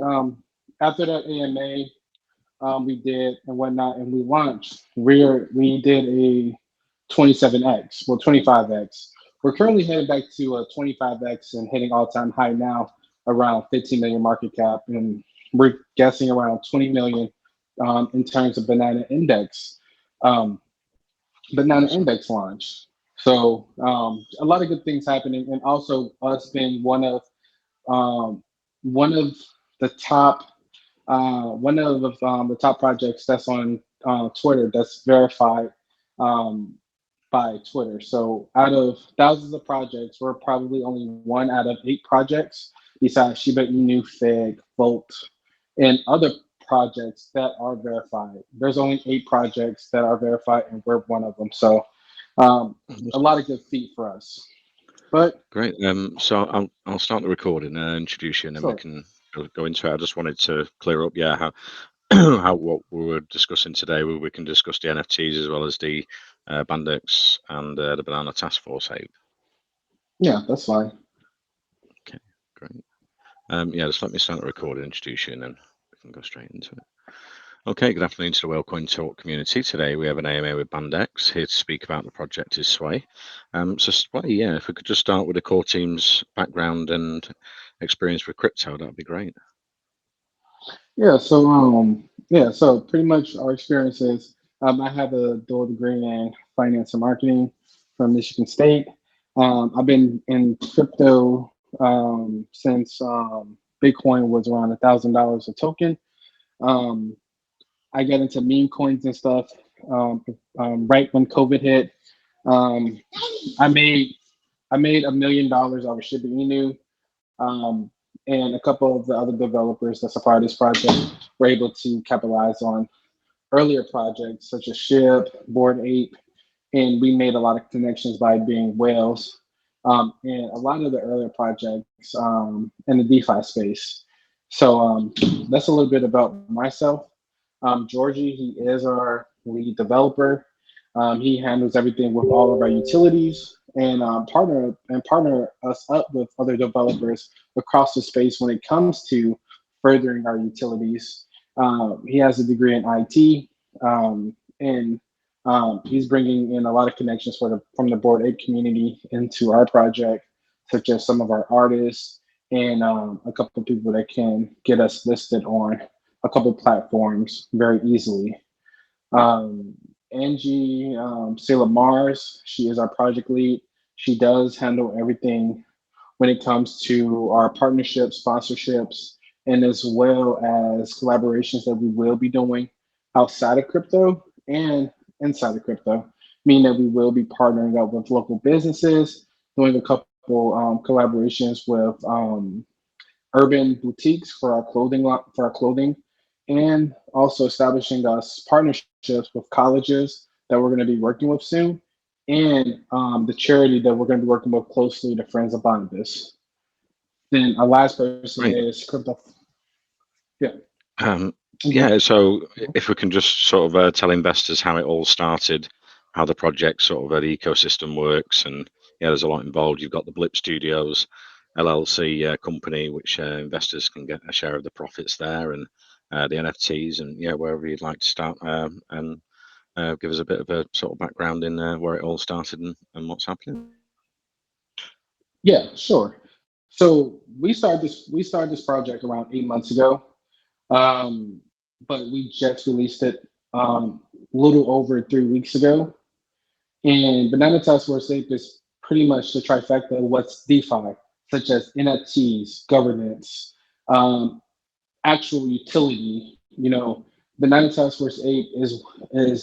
after that AMA, we did and whatnot, and we launched. We did a 27x, well 25x. We're currently heading back to a 25x and hitting all-time high now, around 15 million market cap, and we're guessing around 20 million in terms of um, banana Excellent. index launch. So a lot of good things happening, and also us being um, one of the top the top projects that's on Twitter that's verified um, by Twitter. So out of thousands of projects, we're probably only one out of 8 projects besides Shiba Inu, Fig, Volt, and other projects that are verified. There's only 8 projects that are verified, and we're one of them. So a lot of good feat for us. But Great. So I'll start the recording and introduce you, and then we sure, can go into it. I just wanted to clear up, yeah, how how what we were discussing today. We can discuss the NFTs as well as the Bandex and the Banana Task Force ape. yeah, that's fine. Okay, great. Yeah, just let me start the recording, introduce you, and then we can go straight into it. Okay, good afternoon to the Wellcoin Talk community. Today we have an AMA with Bandex here to speak about the project is Sway. So Sway, yeah, if we could just start with the core team's background and experience with crypto, that'd be great. So pretty much our experiences. I have a dual degree in finance and marketing from Michigan State. I've been in crypto since Bitcoin was around $1,000 a token. Um, I got into meme coins and stuff right when COVID hit. Um, I made I made $1 million off of Shiba Inu, um, and a couple of the other developers that's a part of this project were able to capitalize on earlier projects such as Shib, Board Ape, and we made a lot of connections by being whales and a lot of the earlier projects in the DeFi space. So that's a little bit about myself. Georgie, he is our lead developer. He handles everything with all of our utilities and partner us up with other developers across the space when it comes to furthering our utilities. He has a degree in IT, and he's bringing in a lot of connections from the Board Ape community into our project, such as some of our artists and a couple of people that can get us listed on a couple platforms very easily. Um, Angie Sailor Mars, she is our project lead. She does handle everything when it comes to our partnerships, sponsorships, and as well as collaborations that we will be doing outside of crypto and inside of crypto, meaning that we will be partnering up with local businesses, doing a couple collaborations with urban boutiques for our clothing, and also establishing us partnerships with colleges that we're going to be working with soon, and the charity that we're going to be working with closely, the Friends of Barnabas. Then our last person Great. is crypto. Yeah. Um, Mhm. yeah, so if we can just sort of tell investors how it all started, how the project sort of the ecosystem works, and yeah, there's a lot involved. You've got the Blip Studios LLC company, which investors can get a share of the profits there, and the NFTs, and yeah, wherever you'd like to start, and give us a bit of a sort of background in where it all started and what's happening. Yeah, sure. So we started this project around 8 months ago, um, but we just released it a little over 3 weeks ago. And Banana Task Force Ape is pretty much the trifecta of what's DeFi, such as NFTs, governance, um, actual utility. Banana Task Force Ape is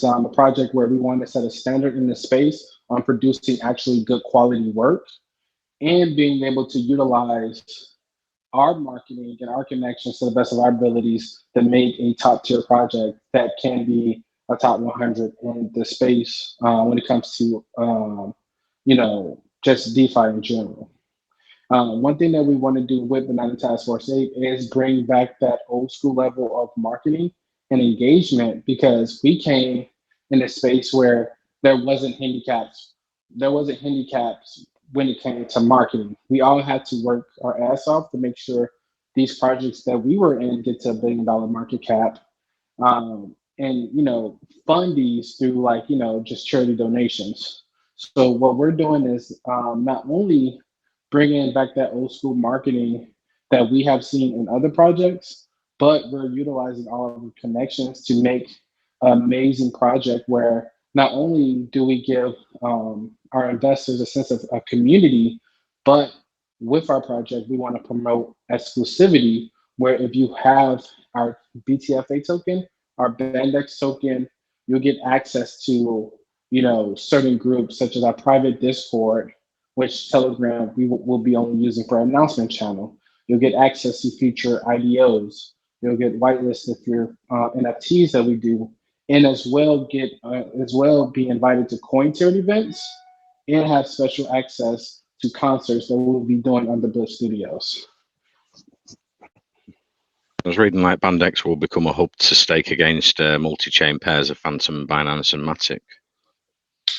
a project where we want to set a standard in the space on producing actually good quality work and being able to utilize our marketing and our connections to the best of our abilities to make a top tier project that can be a top 100 in the space when it comes to just DeFi in general. One thing that we want to do with Banana Task Force 8 is bring back that old school level of marketing and engagement, because we came in a space where there wasn't handicaps. There wasn't handicaps when it came to marketing. We all had to work our ass off to make sure these projects that we were in get to $1 billion market cap, and fund these through like just charity donations. So what we're doing is not only bringing back that old school marketing that we have seen in other projects, but we're utilizing all of the connections to make an amazing project where not only do we give our investors a sense of a community, but with our project, we want to promote exclusivity where if you have our BTFA token, our Bandex token, you'll get access to, certain groups such as our private Discord, which Telegram we will be only using for our announcement channel. You'll get access to future IDOs. You'll get whitelisted for your NFTs that we do, and as well be invited to coin tiered events and have special access to concerts that we'll be doing under Blip Studios. I was reading like Bandex will become a hub to stake against multi-chain pairs of Phantom, Binance, and Matic.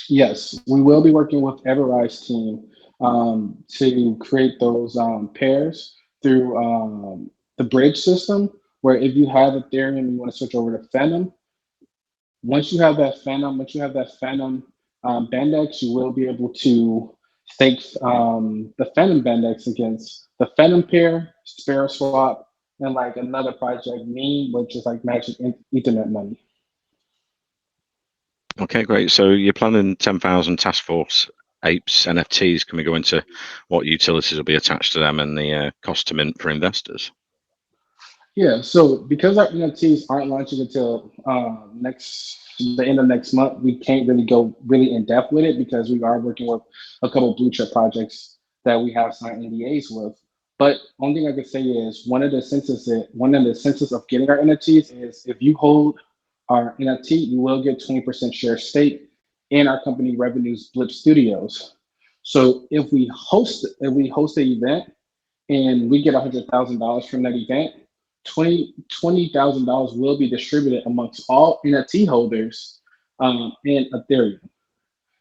Yes, we will be working with Everrise team to create those pairs through the bridge system, where if you have Ethereum and you want to switch over to Phantom, once you have that Phantom Bandex, you will be able to stake the Phantom Bandex against the Phantom pair, Sparrow Swap, and like another project, Meme, which is like Magic Ethernet money. Okay, great. So you're planning 10,000 Task Force Apes NFTs. Can we go into what utilities will be attached to them and the cost to mint for investors? Yeah, so because our NFTs aren't launching until the end of next month, we can't really go really in depth with it because we are working with a couple of blue chip projects that we have signed NDAs with. But only thing I could say is one of the senses of getting our NFTs is if you hold our NFT, you will get 20% share stake in our company revenues Blip Studios. So if we host the event and we get $100,000 from that event, $20,000 will be distributed amongst all NFT holders in Ethereum.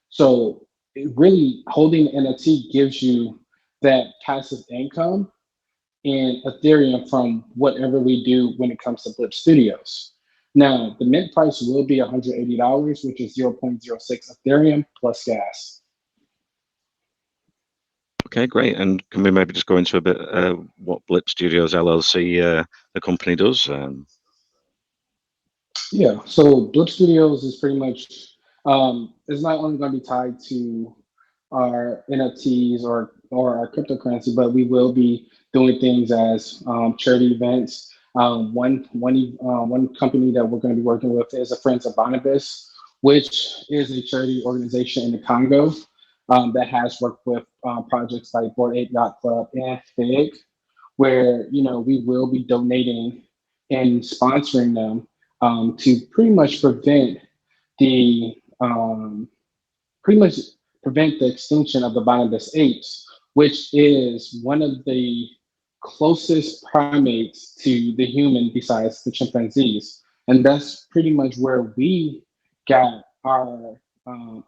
So really holding NFT gives you that passive income in Ethereum from whatever we do when it comes to Blip Studios. Now, the mint price will be $180, which is 0.06 Ethereum plus gas. Okay, great. And can we maybe just go into a bit what Blip Studios LLC, the company, does? Yeah, so Blip Studios is pretty much, it's not only going to be tied to our NFTs or our cryptocurrency, but we will be doing things as charity events. One company that we're going to be working with is the Friends of Barnabas, which is a charity organization in the Congo that has worked with projects like Board 8 Yacht Club and FIG, where we will be donating and sponsoring them to pretty much prevent the extinction of the Bonobos apes, which is one of the closest primates to the human besides the chimpanzees. And that's pretty much where we got our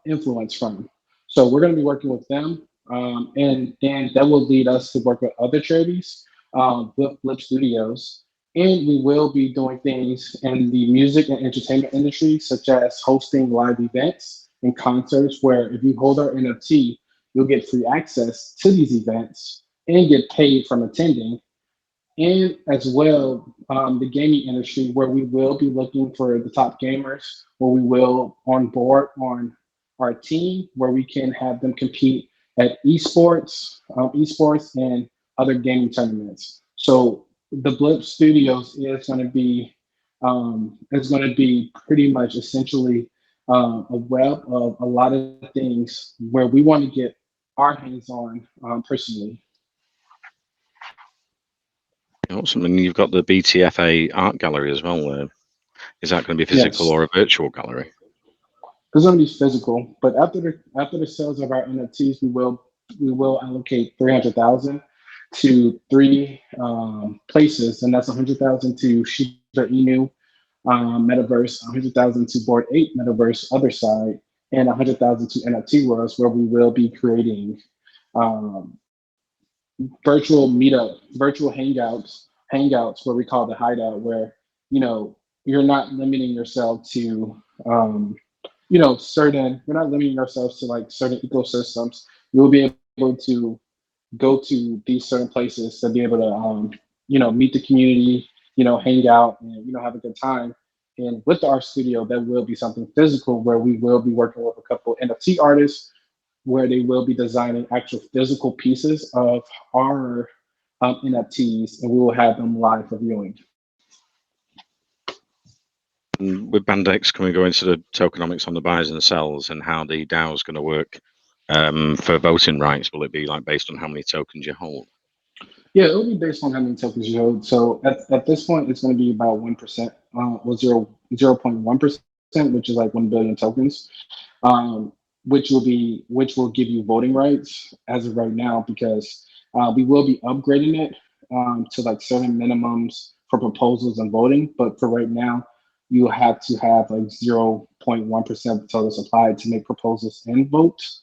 influence from. So we're going to be working with them, and then that will lead us to work with other charities, with Blip Studios. And we will be doing things in the music and entertainment industry, such as hosting live events and concerts, where if you hold our NFT, you'll get free access to these events and get paid from attending. And as well, the gaming industry, where we will be looking for the top gamers, where we will on board on our team, where we can have them compete at esports and other gaming tournaments. So the Blip Studios is going to be pretty much essentially a web of a lot of things where we want to get our hands on personally. Awesome. And you've got the BTFA art gallery as well. Is that going to be physical Yes. or a virtual gallery? It's going to be physical, but after the sales of our NFTs, we will allocate 300,000 to three places, and that's 100,000 to Shiba Inu Metaverse, 100,000 to Board 8 Metaverse other side, and 100,000 to NFT Worlds, where we will be creating virtual hangouts hangouts where we call the hideout, where you're not limiting yourself to we're not limiting ourselves to like certain ecosystems. You will be able to go to these certain places to be able to meet the community, hang out and have a good time. And with our studio, there will be something physical where we will be working with a couple NFT artists where they will be designing actual physical pieces of our NFTs, and we will have them live for viewing. And with Bandex, can we go into the tokenomics on the buys and sells and how the DAO is going to work for voting rights? Will it be like based on how many tokens you hold? Yeah, it'll be based on how many tokens you hold. So at this point, it's going to be about 1%, or 0.1%, which is like 1 billion tokens, which will give you voting rights as of right now, because we will be upgrading it to like certain minimums for proposals and voting. But for right now, you have to have like 0.1% of total supply to make proposals and votes.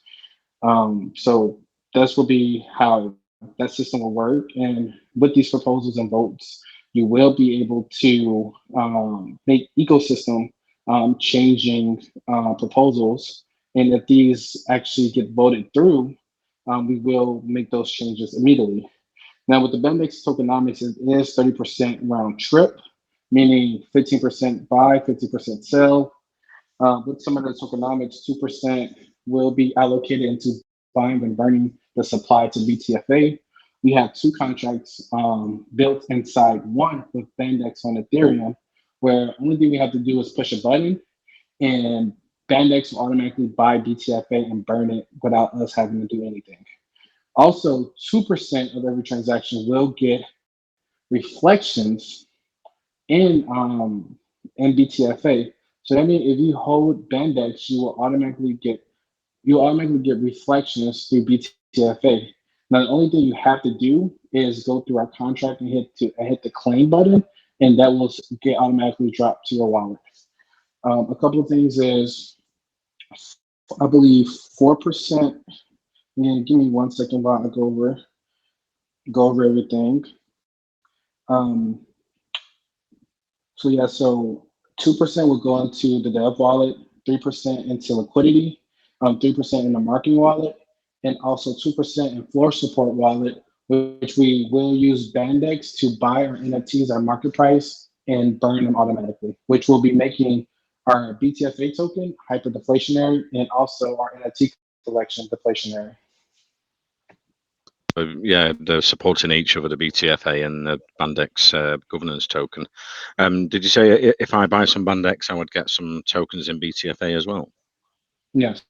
So this will be how that system will work. And with these proposals and votes, you will be able to make ecosystem changing proposals. And if these actually get voted through, we will make those changes immediately. Now, with the Bandex tokenomics, it is 30% round trip, meaning 15% buy, 50% sell. With some of the tokenomics, 2% will be allocated into buying and burning the supply to BTFA. We have two contracts built inside one with Bandex on Ethereum, where only thing we have to do is push a button and Bandex will automatically buy BTFA and burn it without us having to do anything. Also, 2% of every transaction will get reflections in BTFA. So that means if you hold Bandex, you'll automatically get reflections through BTFA. Now the only thing you have to do is go through our contract and hit the claim button, and that will get automatically dropped to your wallet. A couple of things is, I believe 4%. And give me 1 second while I go over everything. So yeah, so 2% will go into the dev wallet, 3% into liquidity, 3% in the marketing wallet, and also 2% in floor support wallet, which we will use Bandex to buy our NFTs at market price and burn them automatically, which will be making our BTFA token hyper deflationary and also our NFT collection deflationary. Yeah, they're supporting each other, the BTFA and the Bandex governance token. Did you say if I buy some Bandex, I would get some tokens in BTFA as well? Yes.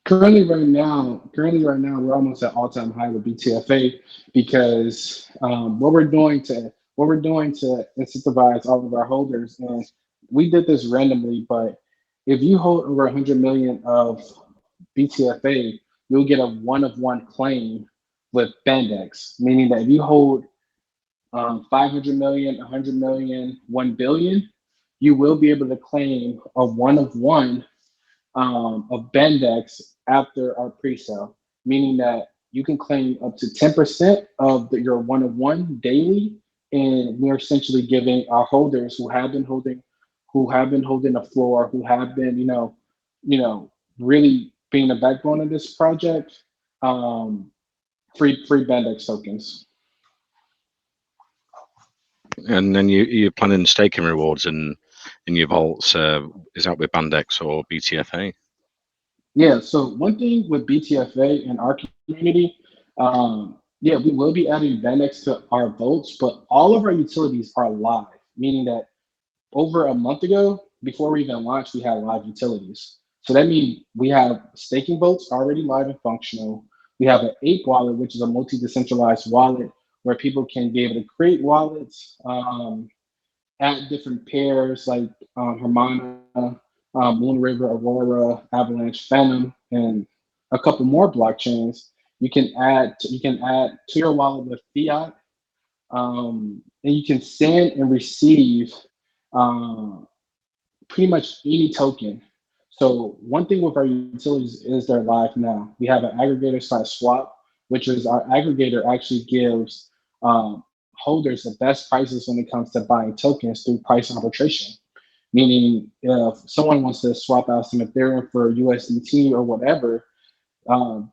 Currently right now, we're almost at all-time high with BTFA, because what we're doing to incentivize all of our holders, and we did this randomly, but if you hold over 100 million of BTFA, you'll get a one-of-one claim with Bandex, meaning that if you hold 500 million, 100 million, 1 billion, you will be able to claim a one-of-one of Bandex after our pre-sale, meaning that you can claim up to 10% of your one-of-one daily, and we're essentially giving our holders who have been holding the floor, who have been really being the backbone of this project, free Bandex tokens. And then you're planning staking rewards in your vaults. Is that with Bandex or BTFA? Yeah, so one thing with BTFA in our community, yeah, we will be adding Bandex to our votes, but all of our utilities are live, meaning that over a month ago, before we even launched, we had live utilities. So that means we have staking votes already live and functional. We have an Ape wallet, which is a multi-decentralized wallet where people can be able to create wallets, add different pairs like Hermana, Moon River, Aurora, Avalanche, Phantom, and a couple more blockchains. You can add to your wallet with fiat, and you can send and receive pretty much any token. So one thing with our utilities is they're live now. We have an aggregator/swap, which is our aggregator actually gives holders the best prices when it comes to buying tokens through price arbitration. Meaning, if someone wants to swap out some Ethereum for USDT or whatever,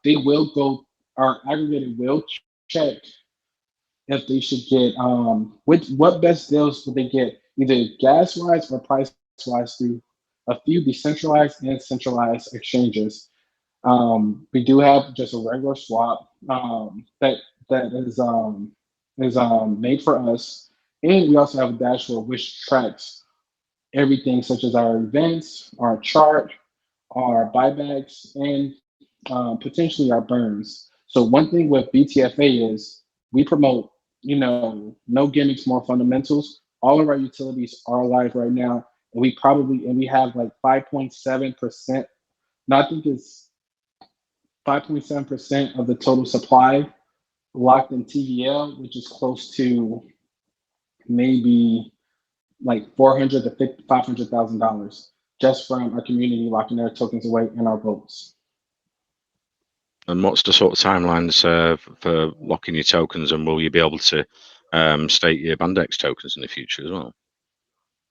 they will go, our aggregator will check if they should get, what best deals would they get, either gas wise or price wise through a few decentralized and centralized exchanges. We do have just a regular swap that is made for us, and we also have a dashboard which tracks everything such as our events, our chart, our buybacks, and potentially our burns. So one thing with BTFA is we promote, no gimmicks, more fundamentals. All of our utilities are live right now, and we have like 5.7%. No, I think it's 5.7% of the total supply locked in TVL, which is close to maybe like $400 to $500,000 just from our community locking their tokens away in our votes. And what's the sort of timelines for locking your tokens, and will you be able to stake your Bandex tokens in the future as well?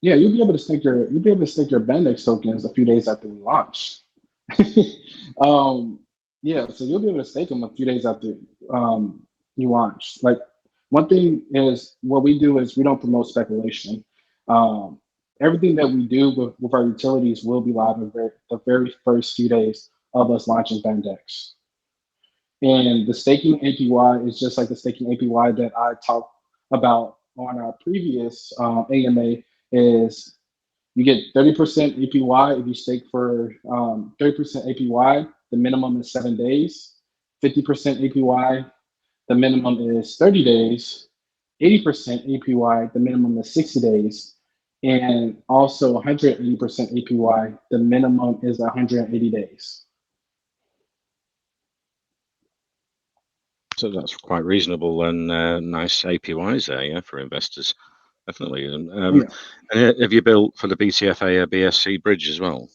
Yeah, you'll be able to stake your Bandex tokens a few days after we launch. Yeah, so you'll be able to stake them a few days after you launch. Like, one thing is, what we do is we don't promote speculation. Everything that we do with our utilities will be live in the very first few days of us launching Bandex. And the staking APY is just like the staking APY that I talked about on our previous AMA. Is you get 30% APY if you stake for 30% APY. The minimum is 7 days. 50% APY. The minimum is 30 days. 80% APY. The minimum is 60 days. And also 180% APY. The minimum is 180 days. So that's quite reasonable and nice APYs there, yeah, for investors, definitely. And have you built for the BTFA a BSC bridge as well?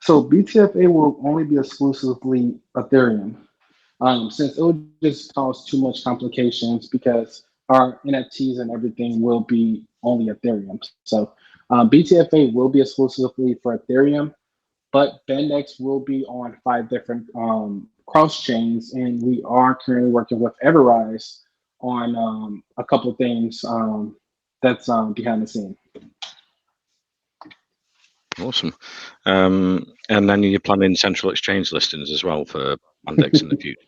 So BTFA will only be exclusively Ethereum, since it would just cause too much complications because our NFTs and everything will be only Ethereum. So BTFA will be exclusively for Ethereum, but Bandex will be on 5 different cross chains, and we are currently working with Everrise on a couple things that's behind the scene. Awesome. And then you're planning central exchange listings as well for Bandex in the future.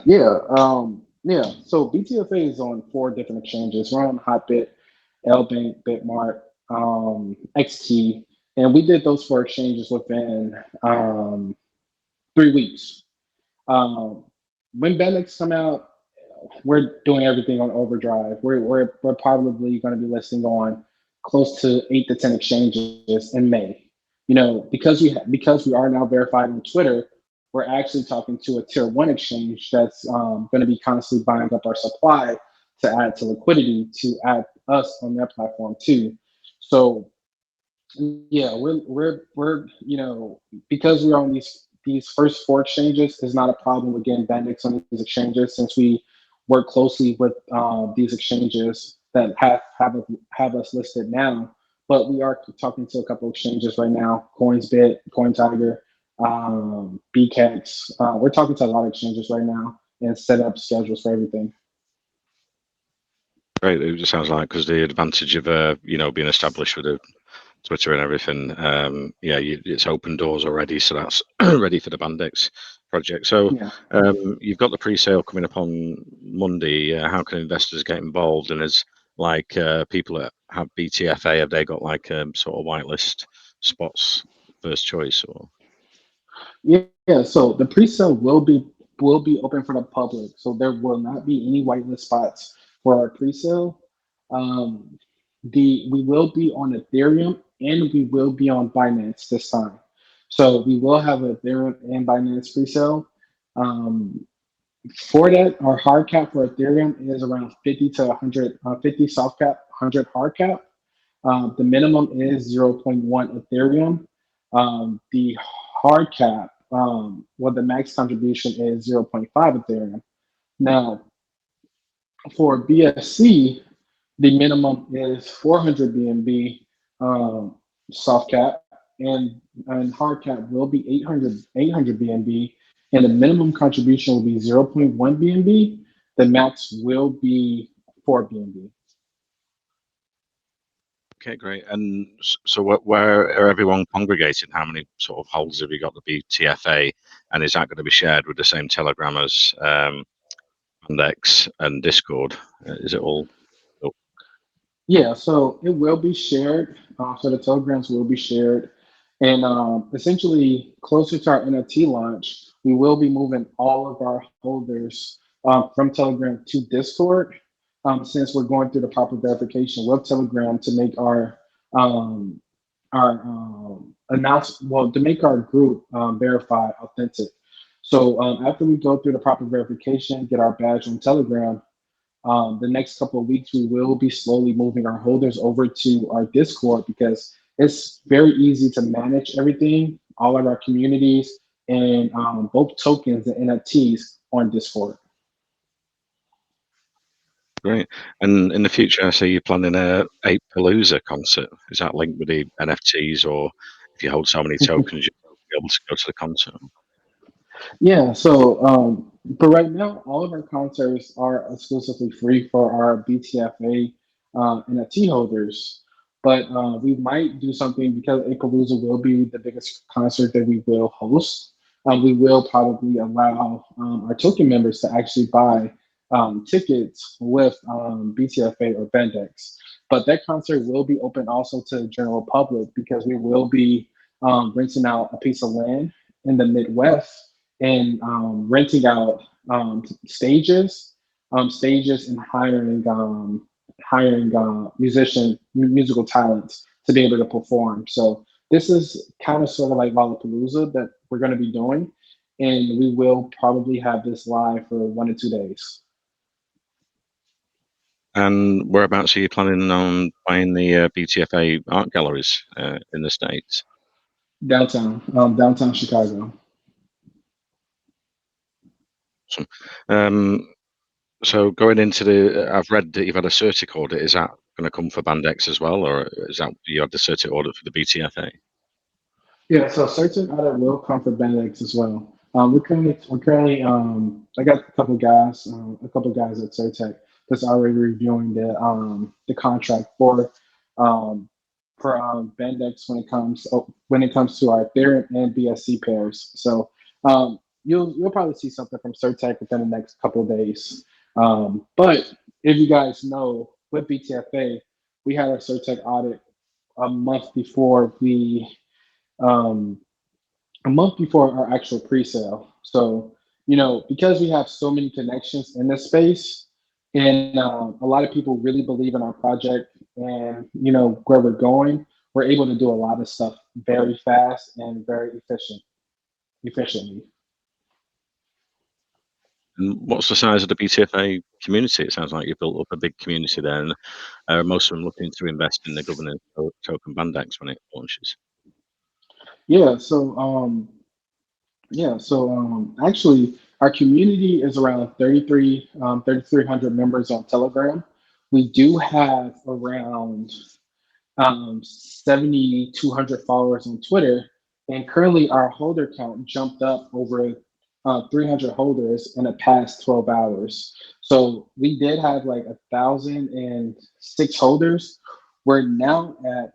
Yeah. So BTFA is on 4 different exchanges. We're on Hotbit, LBank, Bitmart, XT, and we did those 4 exchanges within 3 weeks. When Bandex come out, we're doing everything on overdrive. We're probably going to be listing on close to 8 to 10 exchanges in May. Because we are now verified on Twitter, we're actually talking to a tier 1 exchange that's going to be constantly buying up our supply to add to liquidity to add us on their platform too. So yeah, we're because we're on these first 4 exchanges is not a problem with getting Bandex on these exchanges, since we work closely with these exchanges that have us listed now. But we are talking to a couple of exchanges right now: CoinsBit, CoinTiger, BCAX. We're talking to a lot of exchanges right now and set up schedules for everything. Great. It just sounds like, because the advantage of being established with a Twitter and everything, it's open doors already, so that's ready for the Bandex project. So you've got the pre-sale coming up on Monday. How can investors get involved? And as people that have BTFA, have they got like sort of whitelist spots first choice? Or so the pre-sale will be open for the public, so there will not be any whitelist spots for our pre-sale. We will be on Ethereum and we will be on Binance this time. So we will have Ethereum and Binance pre-sale. For that, our hard cap for Ethereum is around 50 to 100, 50 soft cap, 100 hard cap. The minimum is 0.1 Ethereum. The hard cap, the max contribution is 0.5 Ethereum. Now, For BSC, the minimum is 400 BNB soft cap, and hard cap will be 800 BNB, and the minimum contribution will be zero point 0.1 BNB. The max will be 4 BNB. Okay, great. And so where are everyone congregated? How many sort of holders have you got the BTFA? And is that going to be shared with the same Telegram as Bandex and Discord? Is it all? Oh, Yeah, so it will be shared. So the telegrams will be shared. And essentially, closer to our NFT launch, we will be moving all of our holders from Telegram to Discord, since we're going through the proper verification with Telegram to make um, our announce well to make our group verified authentic. So after we go through the proper verification, get our badge on Telegram, the next couple of weeks, we will be slowly moving our holders over to our Discord because it's very easy to manage everything, all of our communities, and both tokens and NFTs on Discord. great. And in the future, I see you're planning a Ape Palooza concert. Is that linked with the NFTs, or if you hold so many tokens, you'll be able to go to the concert? Yeah, so but right now, all of our concerts are exclusively free for our BTFA NFT holders. But we might do something because Apalooza will be the biggest concert that we will host. We will probably allow our token members to actually buy tickets with BTFA or Bandex. But that concert will be open also to the general public because we will be renting out a piece of land in the Midwest and renting out stages, and hiring musical talents to be able to perform. So this is kind of sort of like Lollapalooza that we're going to be doing, and we will probably have this live for 1 or 2 days. And whereabouts are you planning on buying the BTFA art galleries in the States? Downtown Chicago. Awesome. So going into I've read that you've had a CERTIC audit. Is that going to come for Bandex as well, or is that you had the CERTIC audit for the BTFA? Yeah, so certain audit will come for Benedicts as well. We're currently I got a couple guys at Certec that's already reviewing the contract um Bendex when it comes to our Ethereum and BSC pairs. So you'll probably see something from Certec within the next couple of days. But if you guys know, with BTFA, we had our Certec audit a month before we um, a month before our actual pre-sale. So, because we have so many connections in this space, and a lot of people really believe in our project and where we're going, we're able to do a lot of stuff very fast and very efficiently. And what's the size of the BTFA community? It sounds like you've built up a big community there, and most of them looking to invest in the governance token Bandex when it launches. Yeah. Actually, our community is around 3,300 members on Telegram. We do have around 7,200 followers on Twitter, and currently our holder count jumped up over 300 holders in the past 12 hours. So we did have like 1,006 holders. We're now at,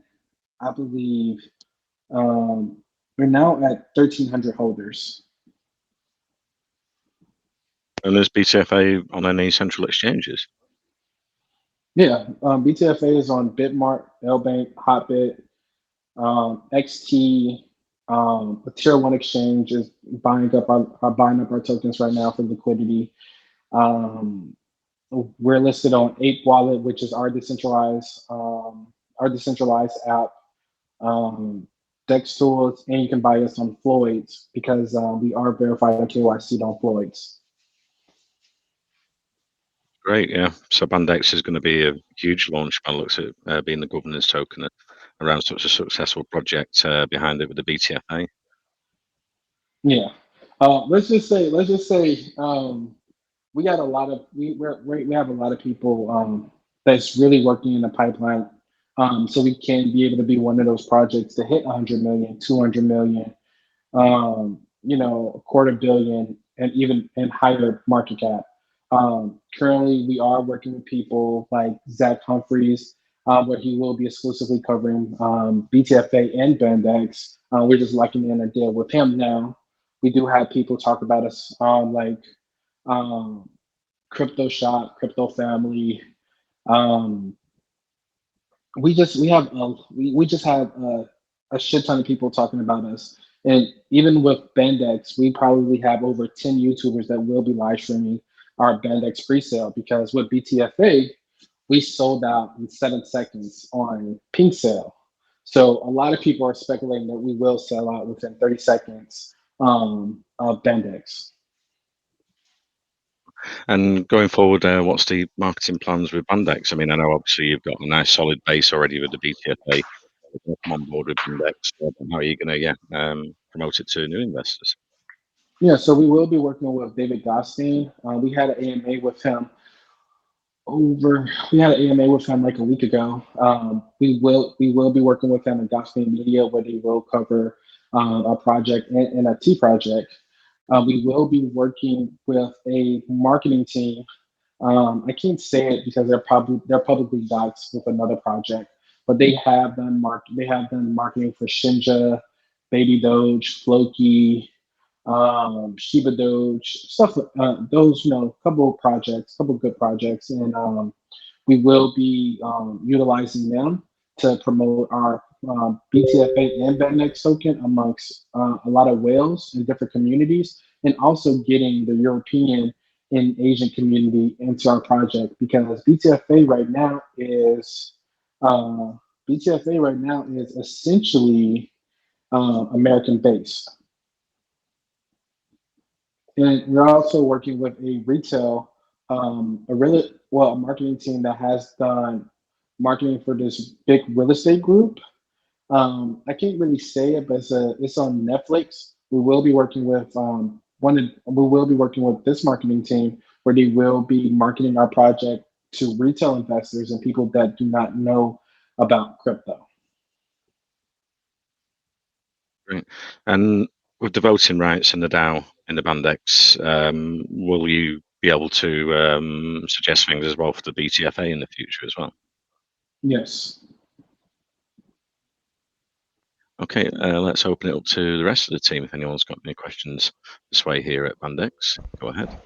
I believe, um, we're now at 1,300 holders. And is BTFA on any central exchanges? Yeah, BTFA is on Bitmart, LBank, Hotbit, XT. A tier one exchange is buying up our tokens right now for liquidity. Um, we're listed on Ape Wallet, which is our decentralized app. Dex tools, and you can buy us on Floyd's because we are verified on KYC on Floyd's. Great, yeah. So Bandex is going to be a huge launch by the looks of it, being the governance token around such a successful project behind it with the BTFA. Yeah. Let's just say we got a lot of we have a lot of people that's really working in the pipeline, so we can be able to be one of those projects to hit 100 million, 200 million, a quarter billion, and even and higher market cap. Currently, we are working with people like Zach Humphreys, where he will be exclusively covering BTFA and Bandex. We're just locking in a deal with him now. We do have people talk about us like um, Crypto Shop, Crypto Family. Um, we just have a shit ton of people talking about us, and even with Bandex, we probably have over 10 YouTubers that will be live streaming our Bandex pre-sale because with BTFA we sold out in 7 seconds on pink sale. So a lot of people are speculating that we will sell out within 30 seconds of Bandex. And going forward, what's the marketing plans with Bandex? I mean, I know obviously you've got a nice solid base already with the BTFA. You're gonna come on board with Bandex. How are you going to, promote it to new investors? Yeah, so we will be working with David Gostein. We had an AMA with him we had an AMA with him like a week ago. We will be working with him in Gospel Media where they will cover a project and a T project. We will be working with a marketing team. I can't say it because they're publicly doxed with another project, but they have done marketing for Shinja, Baby Doge, Floki, Shiba Doge, stuff. Those, couple of projects, couple of good projects, and we will be utilizing them to promote our BTFA and Bandex token amongst a lot of whales in different communities, and also getting the European and Asian community into our project because uh, BTFA right now is essentially American based. And we're also working with a retail, a marketing team that has done marketing for this big real estate group. I can't really say it, but it's on Netflix. We will be working with this marketing team where they will be marketing our project to retail investors and people that do not know about crypto. Great. And with the voting rights and the DAO in the Bandex, will you be able to suggest things as well for the BTFA in the future as well? Yes. Okay, let's open it up to the rest of the team. If anyone's got any questions this way here at Bandex, go ahead.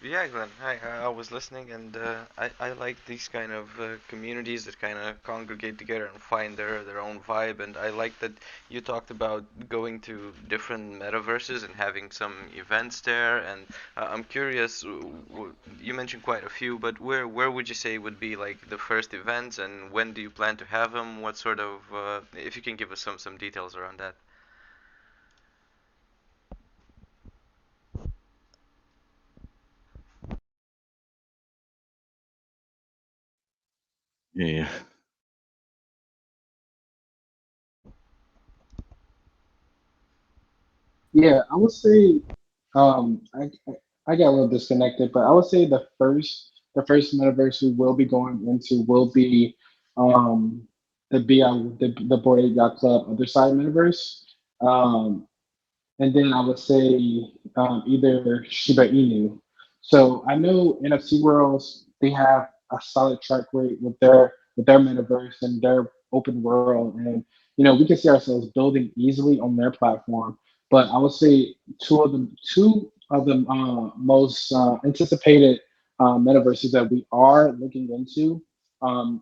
Yeah, Glenn. Hi. I was listening, and I like these kind of communities that kind of congregate together and find their own vibe. And I like that you talked about going to different metaverses and having some events there. And I'm curious. You mentioned quite a few, but where would you say would be like the first events, and when do you plan to have them? What sort of if you can give us some details around that. Yeah. Yeah, I would say um, I, I I got a little disconnected, but I would say the first metaverse we will be going into will be um, the Board Ape Yacht Club Other Side metaverse. Um, and then I would say either Shiba Inu. So I know NFC Worlds they have a solid track rate with their metaverse and their open world, and we can see ourselves building easily on their platform. But I would say two of the most anticipated metaverses that we are looking into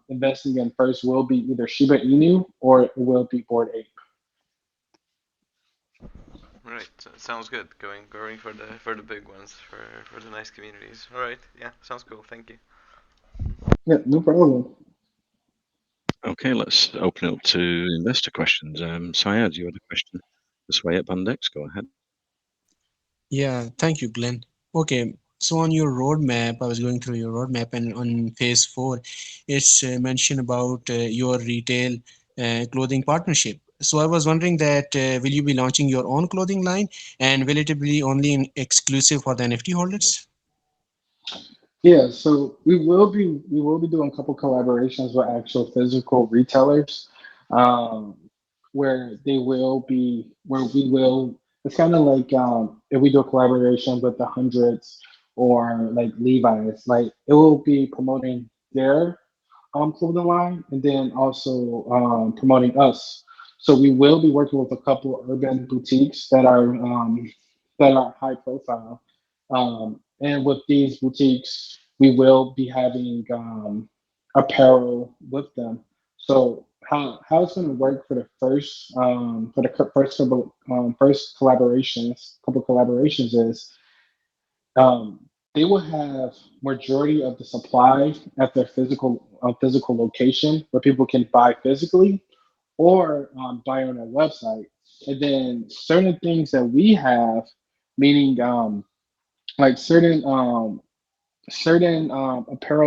investing in first will be either Shiba Inu or it will be Board Ape. Right, so sounds good. Going for the big ones, for the nice communities. All right, yeah, sounds cool. Thank you. Yeah, no problem. Okay, let's open it up to investor questions. Syed, you had a question this way at Bandex. Go ahead. Yeah, thank you, Glenn. Okay, so on your roadmap, I was going through your roadmap, and on phase four, it's mentioned about your retail clothing partnership. So I was wondering that will you be launching your own clothing line, and will it be only exclusive for the NFT holders? Yeah, so we will be doing a couple collaborations with actual physical retailers, um, where they will be where we will. It's kind of like if we do a collaboration with the hundreds or like Levi's, like it will be promoting their clothing line and then also promoting us. So we will be working with a couple urban boutiques that are high profile. And with these boutiques, we will be having apparel with them. So how it's going to work for the first couple collaborations is they will have majority of the supply at their physical location where people can buy physically or buy on our website. And then certain things that we have, meaning like certain apparel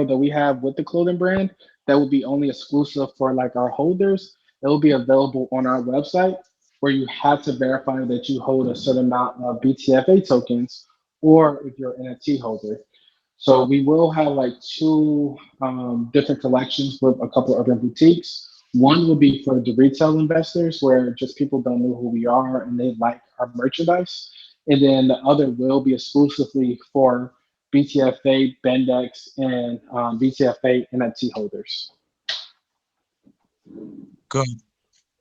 that we have with the clothing brand that will be only exclusive for like our holders. It will be available on our website where you have to verify that you hold a certain amount of BTFA tokens or if you're an NFT holder. So we will have like two different collections with a couple of other boutiques. One will be for the retail investors where just people don't know who we are and they like our merchandise. And then the other will be exclusively for BTFA, Bandex, and BTFA NFT holders. Got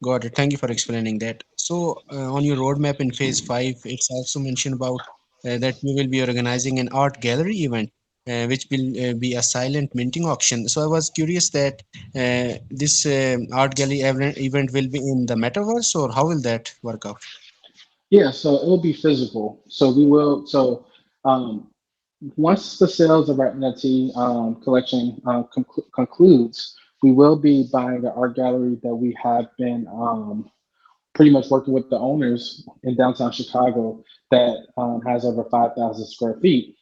got it. Thank you for explaining that. So, on your roadmap in phase five, it's also mentioned about that you will be organizing an art gallery event, which will be a silent minting auction. So, I was curious that this art gallery event will be in the metaverse, or how will that work out? Yeah, so it will be physical. So we will. So um, once the sales of our NFT collection concludes, we will be buying the art gallery that we have been pretty much working with the owners in downtown Chicago that has over 5,000 square feet.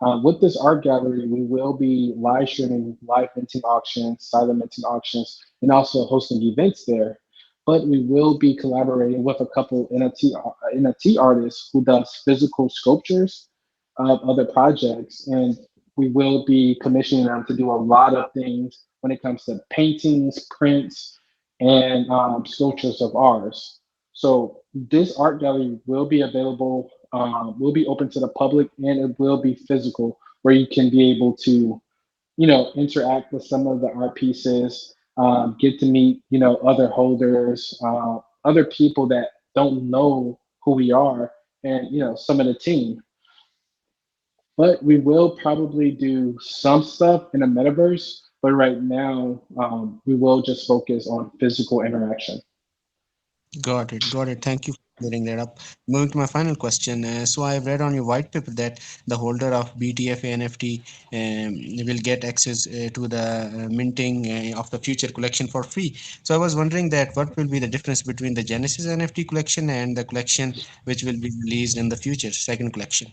With this art gallery, we will be live streaming live minting auctions, silent minting auctions, and also hosting events there. But we will be collaborating with a couple NFT artists who does physical sculptures of other projects, and we will be commissioning them to do a lot of things when it comes to paintings, prints, and sculptures of ours. So this art gallery will be available, will be open to the public, and it will be physical, where you can be able to, interact with some of the art pieces, get to meet, other holders, other people that don't know who we are, and some of the team. But we will probably do some stuff in the metaverse. But right now, we will just focus on physical interaction. Got it. Got it. Thank you for clearing that up. Moving to my final question. So I've read on your white paper that the holder of BTF NFT will get access to the minting of the future collection for free. So I was wondering that what will be the difference between the Genesis NFT collection and the collection which will be released in the future, second collection?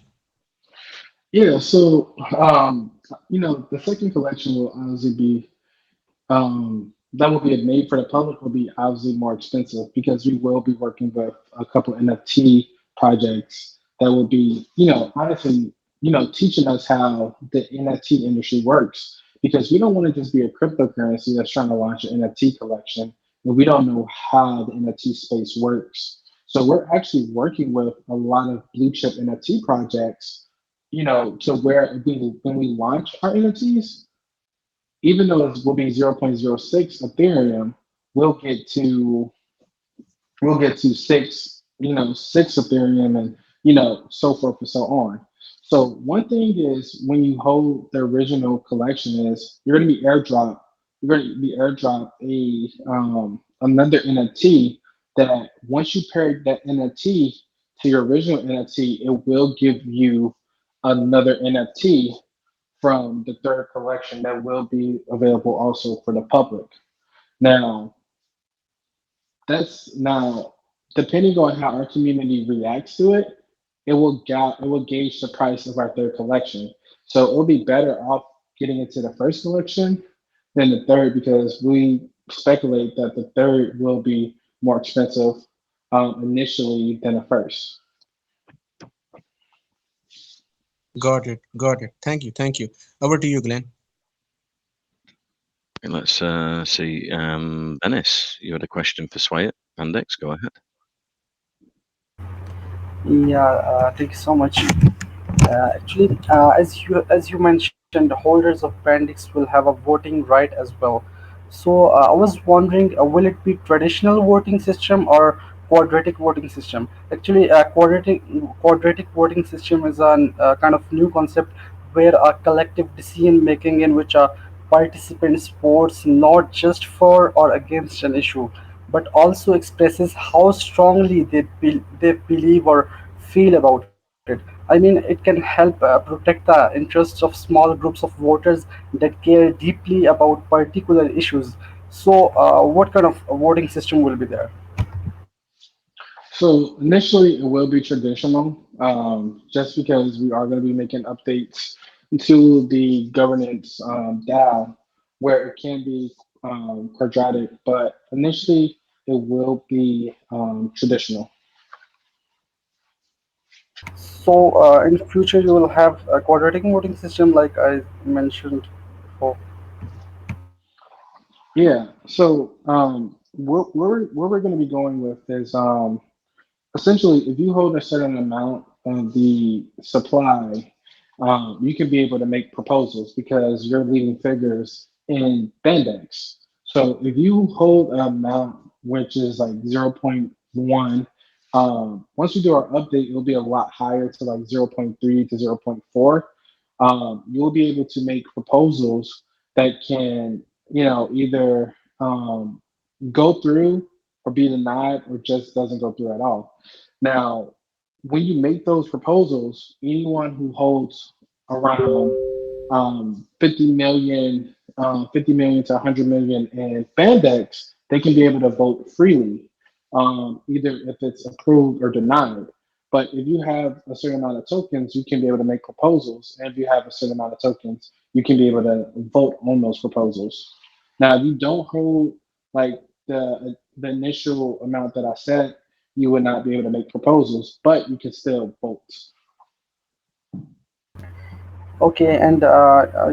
Yeah, so the second collection will honestly be that will be made for the public will be obviously more expensive because we will be working with a couple NFT projects that will be, honestly, teaching us how the NFT industry works because we don't want to just be a cryptocurrency that's trying to launch an NFT collection and we don't know how the NFT space works. So we're actually working with a lot of blue chip NFT projects, to where when we launch our NFTs, even though it will be 0.06 Ethereum, we'll get to we'll get to six Ethereum and so forth and so on. So one thing is when you hold the original collection is you're gonna be airdrop a another NFT that once you pair that NFT to your original NFT, it will give you another NFT from the third collection that will be available also for the public. Now, that's now depending on how our community reacts to it, it will gauge the price of our third collection. So it'll be better off getting into the first collection than the third because we speculate that the third will be more expensive initially than the first. Got it. Got it. Thank you. Thank you. Over to you, Glenn. And let's see. Dennis, you had a question for Swayat. Bandex, go ahead. Yeah, thank you so much. Actually, as you mentioned, holders of Bandix will have a voting right as well. So I was wondering, will it be traditional voting system or quadratic voting system? Actually, quadratic voting system is a kind of new concept where a collective decision making in which a participant votes not just for or against an issue, but also expresses how strongly they believe or feel about it. I mean, it can help protect the interests of small groups of voters that care deeply about particular issues. So, what kind of voting system will be there? So initially, it will be traditional, just because we are going to be making updates to the governance DAO, where it can be quadratic, but initially it will be traditional. So, in future, you will have a quadratic voting system, like I mentioned before. Yeah. So where we're going to be going with is essentially, if you hold a certain amount of the supply, you can be able to make proposals because you're leading figures in Bandex. So if you hold an amount which is like zero point 0.1, once we do our update, it'll be a lot higher to like zero point 0.3 to zero point 0.4. You'll be able to make proposals that can, either go through or be denied or just doesn't go through at all. Now, when you make those proposals, anyone who holds around 50 million, 50 million to 100 million in Bandex, they can be able to vote freely, either if it's approved or denied. But if you have a certain amount of tokens, you can be able to make proposals. And if you have a certain amount of tokens, you can be able to vote on those proposals. Now, if you don't hold like the initial amount that I said, you would not be able to make proposals, but you can still vote. Okay, and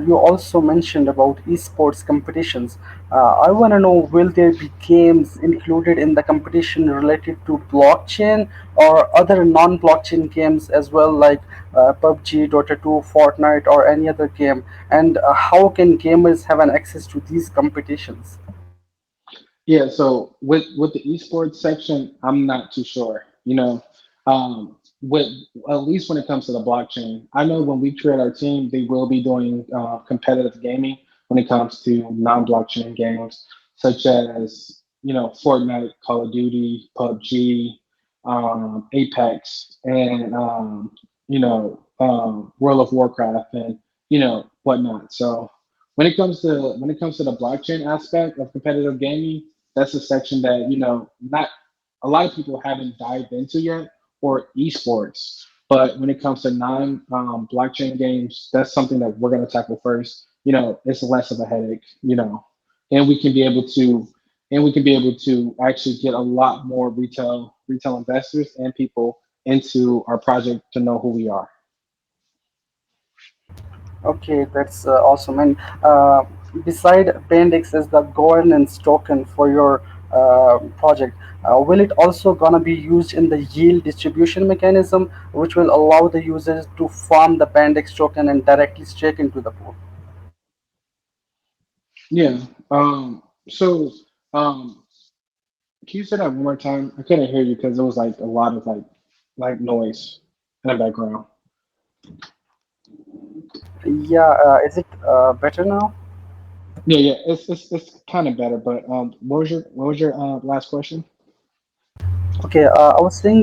you also mentioned about esports competitions. I want to know, will there be games included in the competition related to blockchain or other non-blockchain games as well, like PUBG, Dota 2, Fortnite, or any other game? And how can gamers have an access to these competitions? Yeah, so with the esports section, I'm not too sure. With at least when it comes to the blockchain, I know when we create our team, they will be doing competitive gaming when it comes to non-blockchain games, such as Fortnite, Call of Duty, PUBG, Apex, and World of Warcraft, and whatnot. So when it comes to the blockchain aspect of competitive gaming, that's a section that not a lot of people haven't dived into yet, or esports. But when it comes to non blockchain games, that's something that we're going to tackle first. It's less of a headache. And we can be able to actually get a lot more retail investors and people into our project to know who we are. Okay, that's awesome. And beside Bandix as the governance token for your project, will it also gonna be used in the yield distribution mechanism, which will allow the users to farm the Bandix token and directly stake into the pool? Yeah. So um, can you say that one more time? I couldn't hear you because it was like a lot of like noise in the background. Yeah, is it better now? Yeah, yeah, it's kind of better. But what was your last question? Okay, I was saying,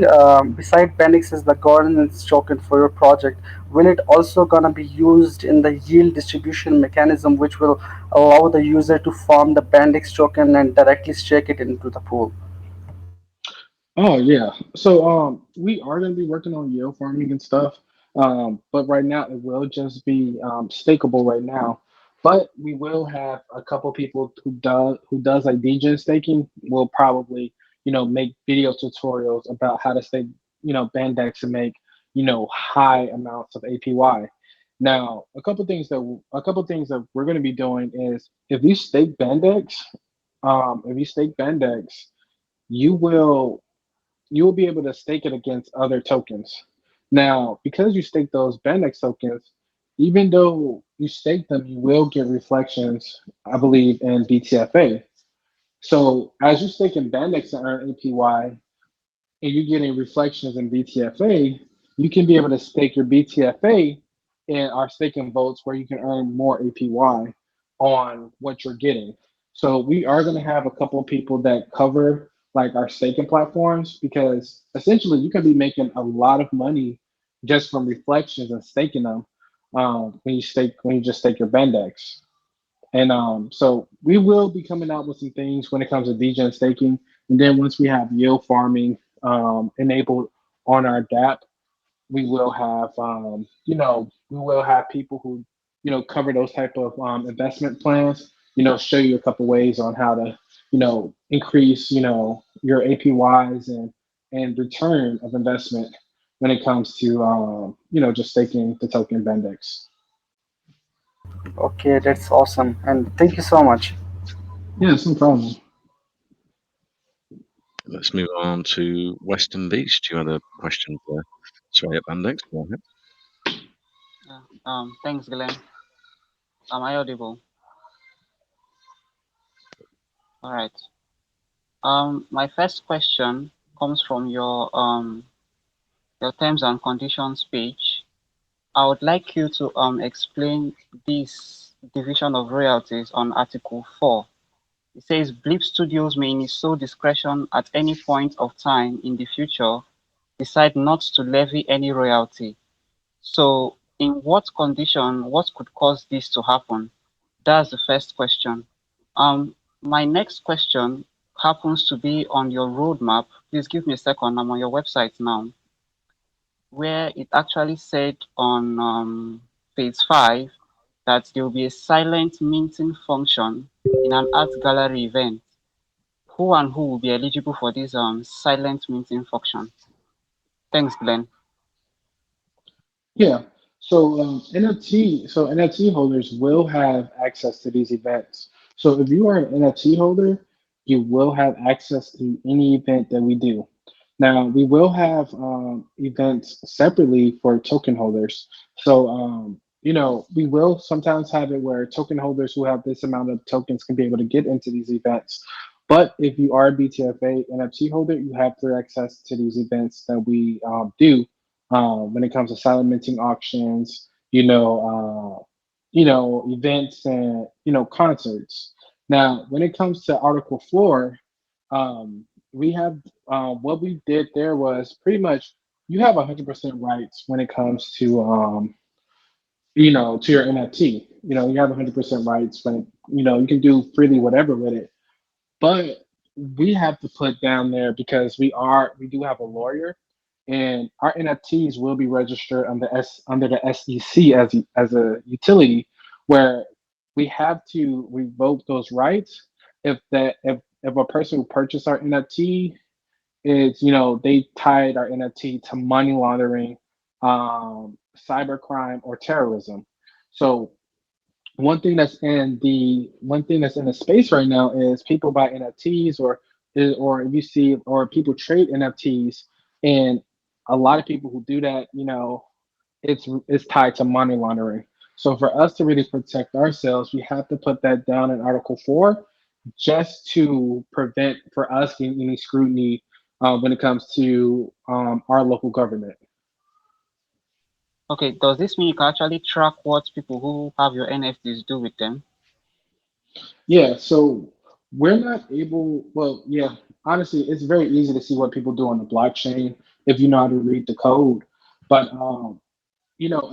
beside Bandix as the governance token for your project, will it also gonna be used in the yield distribution mechanism, which will allow the user to farm the Bandix token and directly stake it into the pool? Oh yeah. So we are going to be working on yield farming and stuff. But right now it will just be stakeable right now. But we will have a couple people who does like DJ staking. Will probably make video tutorials about how to stake Bandex and make high amounts of APY. Now, a couple things that we're going to be doing is if you stake Bandex, you will you will be able to stake it against other tokens. Now, because you stake those Bandex tokens, even though you stake them, you will get reflections, I believe, in BTFA. So as you stake in Bandex and earn APY, and you're getting reflections in BTFA, you can be able to stake your BTFA in our staking votes where you can earn more APY on what you're getting. So we are going to have a couple of people that cover like our staking platforms because essentially you can be making a lot of money just from reflections and staking them when you just stake your Bandex. And so we will be coming out with some things when it comes to degen staking. And then once we have yield farming enabled on our DApp, we will have people who, cover those type of investment plans, show you a couple ways on how to, increase, your APYs and return of investment when it comes to, just staking the token Bandex. Okay, that's awesome, and thank you so much. Yeah, it's no problem. Let's move on to Western Beach. You had a question for sorry, at Bandex. Go ahead. Yeah. Thanks, Glenn. Am I audible? All right. My first question comes from your terms and conditions page. I would like you to explain this division of royalties on Article 4. It says Blip Studios may in its sole discretion at any point of time in the future decide not to levy any royalty. So in what condition, what could cause this to happen? That's the first question. My next question happens to be on your roadmap. Please give me a second. I'm on your website now, where it actually said on phase 5 that there will be a silent minting function in an art gallery event. Who and who will be eligible for this silent minting function? Thanks, Glenn. Yeah. So NFT holders will have access to these events. So if you are an NFT holder, you will have access to any event that we do. Now we will have events separately for token holders. So we will sometimes have it where token holders who have this amount of tokens can be able to get into these events. But if you are a BTFA NFT holder, you have free access to these events that we do when it comes to silent minting auctions, events and concerts. Now, when it comes to Article 4, we have what we did there was pretty much you have 100% rights when it comes to to your NFT. You have 100% rights when you can do freely whatever with it. But we have to put down there because we do have a lawyer, and our NFTs will be registered under the SEC as a utility, where we have to revoke those rights if a person who purchased our NFT is they tied our NFT to money laundering, cybercrime, or terrorism. So one thing that's in the space right now is people buy NFTs or if you see or people trade NFTs, and a lot of people who do that, it's tied to money laundering. So for us to really protect ourselves, we have to put that down in Article 4, just to prevent for us getting any scrutiny when it comes to our local government. Okay, does this mean you can actually track what people who have your NFTs do with them? Yeah, so we're not able, well, yeah, honestly, it's very easy to see what people do on the blockchain if you know how to read the code. But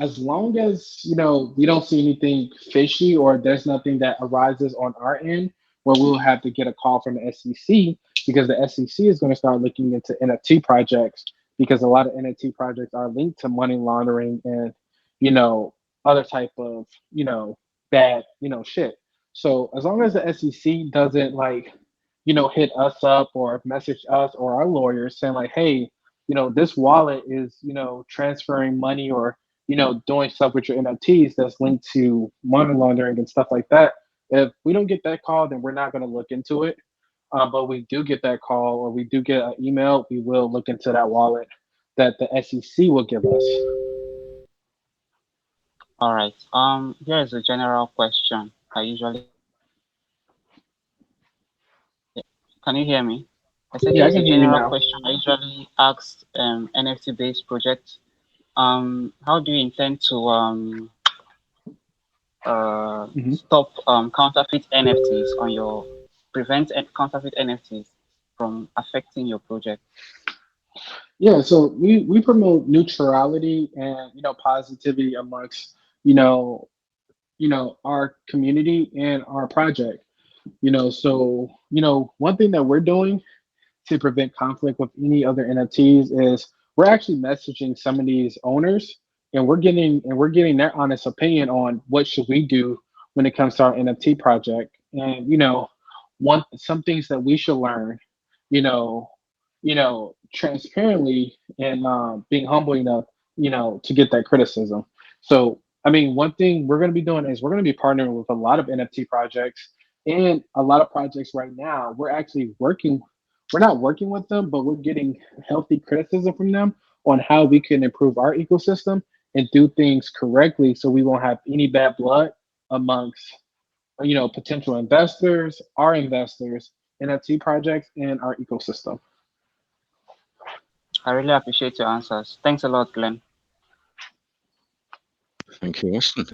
as long as we don't see anything fishy or there's nothing that arises on our end where we'll have to get a call from the SEC, because the SEC is going to start looking into NFT projects, because a lot of NFT projects are linked to money laundering and you know other type of bad shit. So as long as the SEC doesn't hit us up or message us or our lawyers saying like, hey, this wallet is, transferring money or, doing stuff with your NFTs that's linked to money laundering and stuff like that. If we don't get that call, then we're not going to look into it. But we do get that call or we do get an email, we will look into that wallet that the SEC will give us. All right. Here is a general question. I usually, can you hear me? I said Yeah, I here's can a hear you general now. question I usually ask NFT-based projects. How do you intend to Mhm. stop counterfeit NFTs on your prevent counterfeit NFTs from affecting your project? Yeah, so we promote neutrality and positivity amongst you know our community and our project. So one thing that we're doing to prevent conflict with any other NFTs is we're actually messaging some of these owners and we're getting their honest opinion on what should we do when it comes to our NFT project. And one some things that we should learn, you know, transparently and being humble enough, to get that criticism. So I mean, one thing we're going to be doing is we're going to be partnering with a lot of NFT projects and a lot of projects right now. We're not working with them, but we're getting healthy criticism from them on how we can improve our ecosystem and do things correctly so we won't have any bad blood amongst potential investors, our investors, NFT projects, and our ecosystem. I really appreciate your answers. Thanks a lot, Glenn. Thank you, Weston.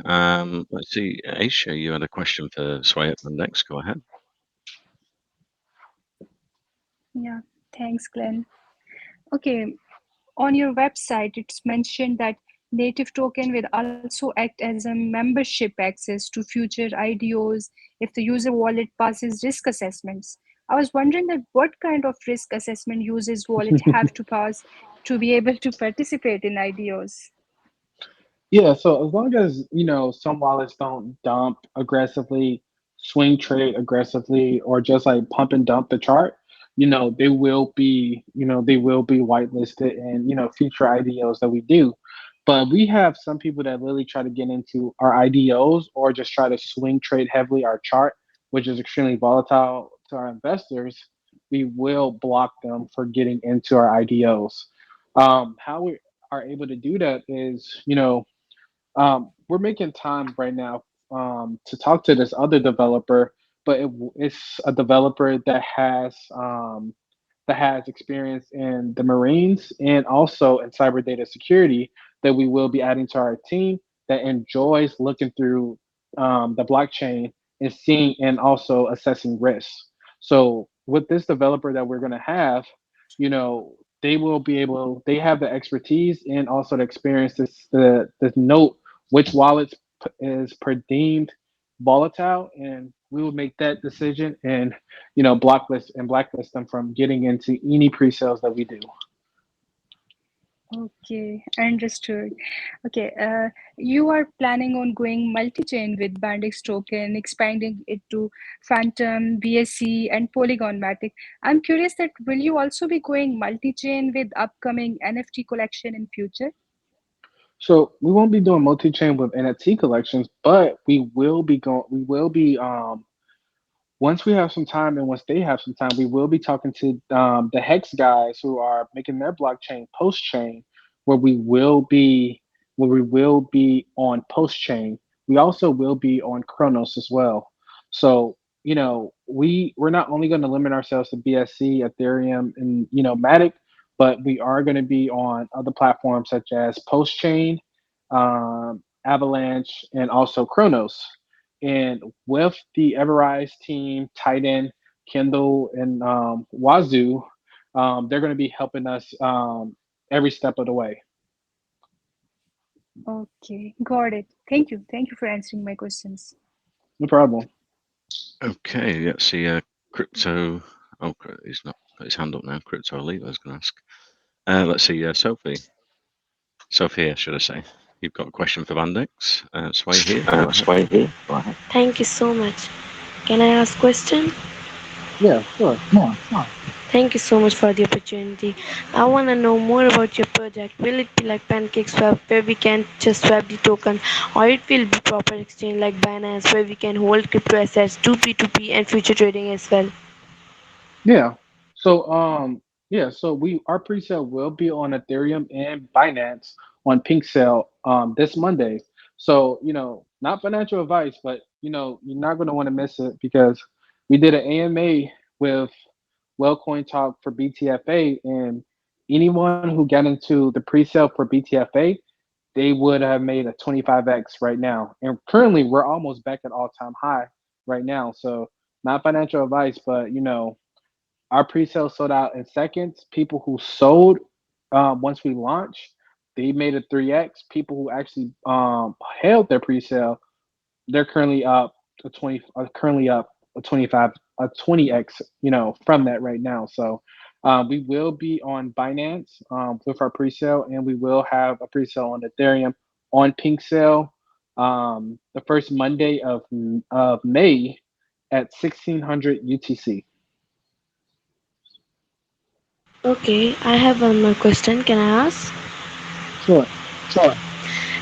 Let's see, Aisha, you had a question for Sway at Bandex. Go ahead. Yeah, thanks, Glenn. Okay, on your website, it's mentioned that native token will also act as a membership access to future IDOs if the user wallet passes risk assessments. I was wondering that what kind of risk assessment users wallet have to pass to be able to participate in IDOs. Yeah, so as long as some wallets don't dump aggressively, swing trade aggressively, or just like pump and dump the chart, they will be whitelisted and future IDOs that we do. But we have some people that really try to get into our IDOs or just try to swing trade heavily our chart, which is extremely volatile to our investors. We will block them for getting into our IDOs. How we are able to do that is, we're making time right now to talk to this other developer, but it's a developer that has experience in the Marines and also in cyber data security that we will be adding to our team that enjoys looking through the blockchain and seeing and also assessing risks. So with this developer that we're going to have, they have the expertise and also the experience to note which wallets is per deemed volatile, and we will make that decision and blacklist them from getting into any pre-sales that we do. Okay, understood. Okay, you are planning on going multi-chain with Bandex token, expanding it to Phantom, BSC, and Polygon Matic. I'm curious that will you also be going multi-chain with upcoming NFT collection in future? So we won't be doing multi-chain with NFT collections, but we will be once we have some time and once they have some time, we will be talking to the Hex guys who are making their blockchain post chain, where we will be on post chain. We also will be on Chronos as well. So we're not only going to limit ourselves to BSC, Ethereum, and Matic, but we are going to be on other platforms such as post chain, Avalanche, and also Chronos. And with the Everrise team, Titan, Kindle, and Wazoo, they're going to be helping us every step of the way. Okay, got it. Thank you. Thank you for answering my questions. No problem. Okay, let's see, Crypto. Oh, he's not got his hand up now. Crypto Elite, I was going to ask. Let's see, Sophia, should I say? You've got a question for Bandex. Sway here. Go ahead. Sway here. Go ahead. Thank you so much. Can I ask question? Yeah, sure. Yeah, sure. Thank you so much for the opportunity. I want to know more about your project. Will it be like Pancake Swap where we can just swap the token, or it will be proper exchange like Binance where we can hold crypto assets 2P2P and future trading as well? Yeah. So so we our pre-sale will be on Ethereum and Binance on Pink Sale this Monday. So, not financial advice, but you're not gonna want to miss it because we did an AMA with Wellcoin Talk for BTFA, and anyone who got into the pre-sale for BTFA, they would have made a 25x right now. And currently we're almost back at all-time high right now. So, not financial advice, but our pre-sale sold out in seconds. People who sold once we launched, they made a 3x. People who actually held their pre-sale, they're currently up a 25 a 20x, from that right now. So we will be on Binance with our pre-sale, and we will have a pre-sale on Ethereum on Pink Sale the first Monday of May at 1600 UTC. Okay, I have one more question. Can I ask? Sure.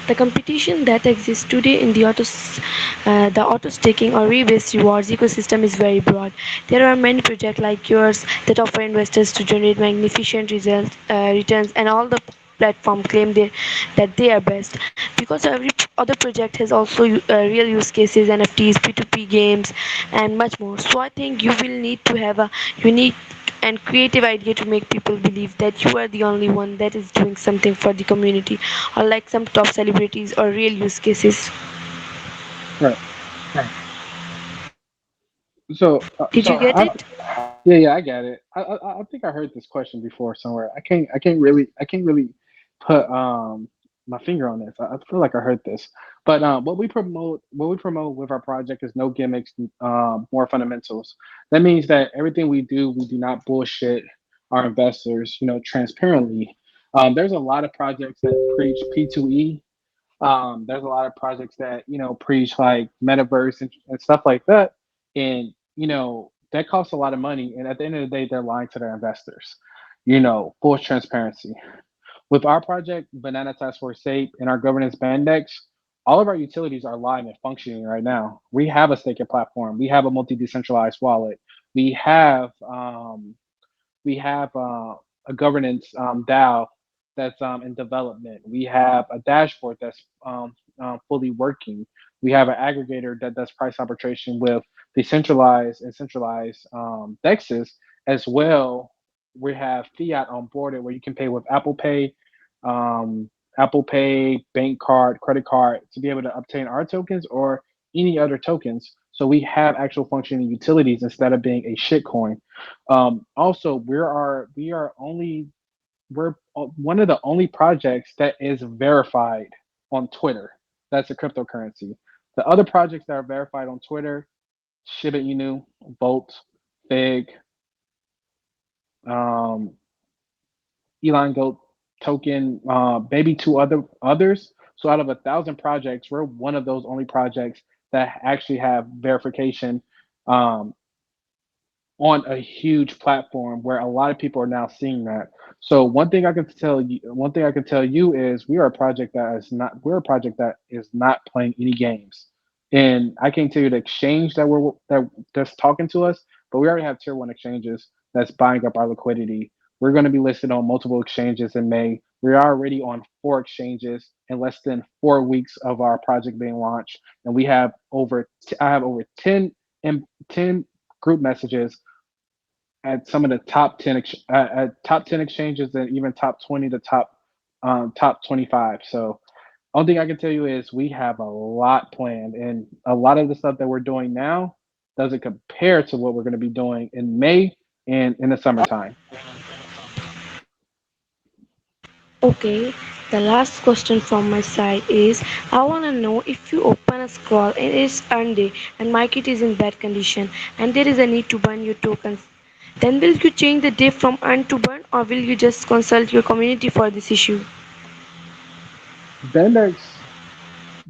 The competition that exists today in the auto staking or rebase rewards ecosystem is very broad. There are many projects like yours that offer investors to generate magnificent returns, and all the platform claim that they are best because every other project has also real use cases, NFTs, P2P games, and much more. So I think you will need to have a unique and creative idea to make people believe that you are the only one that is doing something for the community, or like some top celebrities or real use cases. Right. So, Did you get I, it? yeah, I got it. I think I heard this question before somewhere. I can't really put my finger on this. I feel like I heard this, but what we promote with our project is no gimmicks, more fundamentals. That means that everything we do, we do not bullshit our investors. Transparently. There's a lot of projects that preach P2E. There's a lot of projects that preach like metaverse and stuff like that, and that costs a lot of money. And at the end of the day, they're lying to their investors. Full transparency. With our project, Banana Task Force Sape, and our governance Bandex, all of our utilities are live and functioning right now. We have a staking platform. We have a multi decentralized wallet. We have a governance DAO that's in development. We have a dashboard that's fully working. We have an aggregator that does price arbitration with decentralized and centralized dexes as well. We have fiat on board where you can pay with um, Apple Pay, bank card, credit card to be able to obtain our tokens or any other tokens. So we have actual functioning utilities instead of being a shitcoin. Also, we're one of the only projects that is verified on Twitter. That's a cryptocurrency. The other projects that are verified on Twitter, Shiba Inu, Bolt, Fig, um, Elon Goat token, maybe two others. So out of 1,000 projects, we're one of those only projects that actually have verification um, on a huge platform where a lot of people are now seeing that. So one thing I can tell you is we're a project that is not playing any games. And I can't tell you the exchange that's talking to us, but we already have tier one exchanges that's buying up our liquidity. We're going to be listed on multiple exchanges in May. We're already on four exchanges in less than 4 weeks of our project being launched, and I have over 10 group messages at some of the top 10 exchanges and even top 20 to top 25. So only thing I can tell you is we have a lot planned, and a lot of the stuff that we're doing now doesn't compare to what we're going to be doing in May and in the summertime. Okay, the last question from my side is I want to know if you open a scroll and it's earn day and market is in bad condition and there is a need to burn your tokens, then will you change the day from earn to burn, or will you just consult your community for this issue? Bandex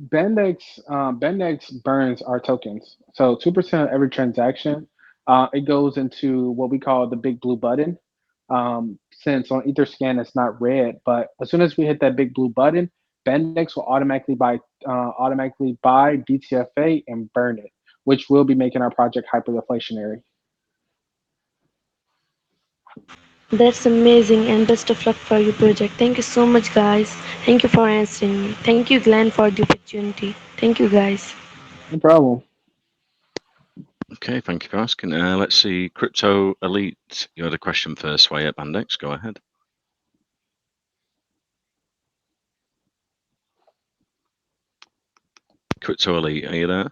Bandex burns our tokens. So 2% of every transaction. It goes into what we call the big blue button. Since on Etherscan it's not red, but as soon as we hit that big blue button, Bandex will automatically buy DTFA and burn it, which will be making our project hyperinflationary. That's amazing and best of luck for your project. Thank you so much, guys. Thank you for answering me. Thank you, Glenn, for the opportunity. Thank you, guys. No problem. Okay, thank you for asking. Let's see, Crypto Elite, you had a question for Sway at Bandex. Go ahead. Crypto Elite, are you there?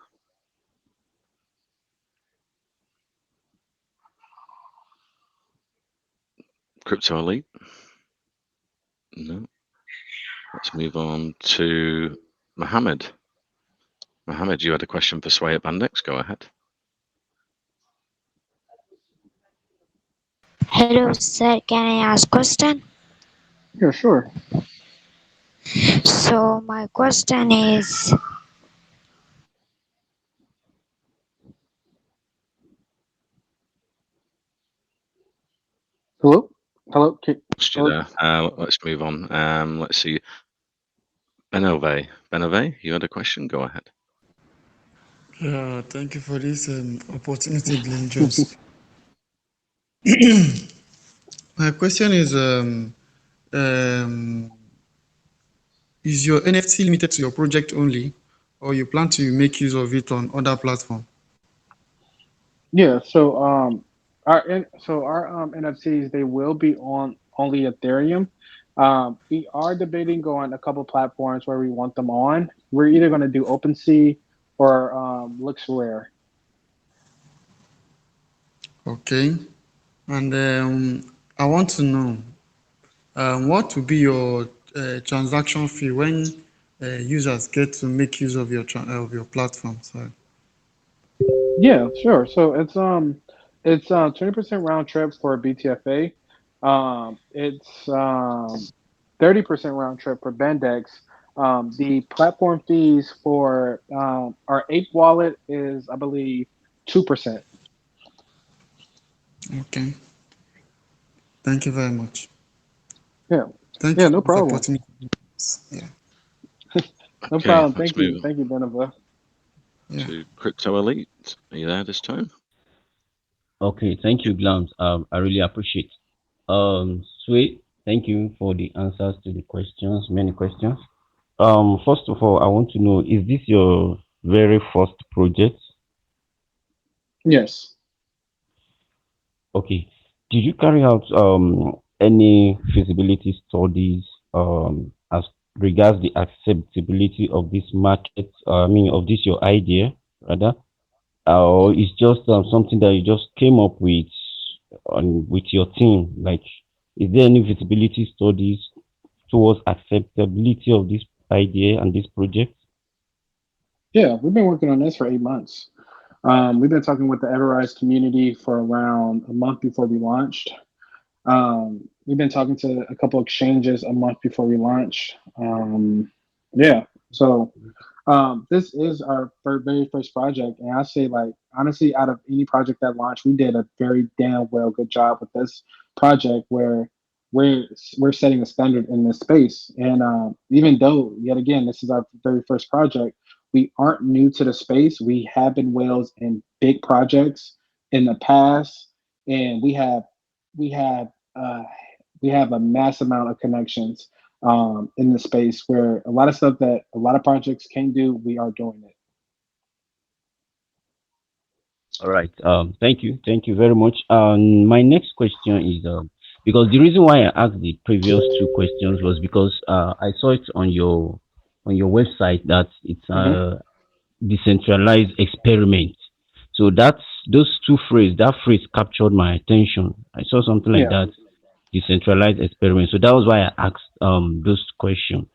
Crypto Elite? No. Let's move on to Mohammed. Mohammed, you had a question for Sway at Bandex. Go ahead. Hello, sir. Can I ask question? Yeah, sure. So my question is, Hello, hello, Lost you hello. there. Let's move on. Let's see. Benove. Benove, you had a question? Go ahead. Yeah, thank you for this opportunity, Glenn Jones. My question um, is your NFT limited to your project only, or you plan to make use of it on other platforms? Yeah, so our NFTs they will be on only Ethereum. We are debating going a couple platforms where we want them on. We're either going to do OpenSea or LooksRare. Okay, and I want to know what will be your transaction fee when users get to make use of your platform. Sorry. Yeah, sure. So it's 20% round trip for BTFA. It's 30% round trip for Bandex. The platform fees for our Ape wallet is, I believe, 2%. Okay, thank you very much. Yeah, Thank you yeah, for no this problem. opportunity. Yeah, No Okay, problem. let's Thank you. move on Thank you, Benova. yeah. to Crypto Elite. Are you there this time? Okay, thank you, Glams. I really appreciate. Sweet, thank you for the answers to the questions, many questions. First of all, I want to know, is this your very first project? Yes. Okay. Did you carry out any feasibility studies as regards the acceptability of this market? I mean, of this your idea, rather, or it's just something that you just came up with on with your team? Like, is there any feasibility studies towards acceptability of this idea and this project? Yeah, we've been working on this for 8 months. We've been talking with the Everrise community for around a month before we launched. We've been talking to a couple exchanges a month before we launch. Yeah, so this is our very first project, and I say, like, honestly, out of any project that launched, we did a very damn well good job with this project where we're setting a standard in this space. And even though, yet again, this is our very first project, we aren't new to the space. We have been whales in big projects in the past, and we have uh, we have a mass amount of connections in the space where a lot of stuff that a lot of projects can do, we are doing it. All right. Thank you very much. My next question is because the reason why I asked the previous two questions was because I saw it on your website that it's Hmm. a decentralized experiment. So that's those two phrases. That phrase captured my attention. I saw something like Yeah. that, decentralized experiment. So that was why I asked those questions.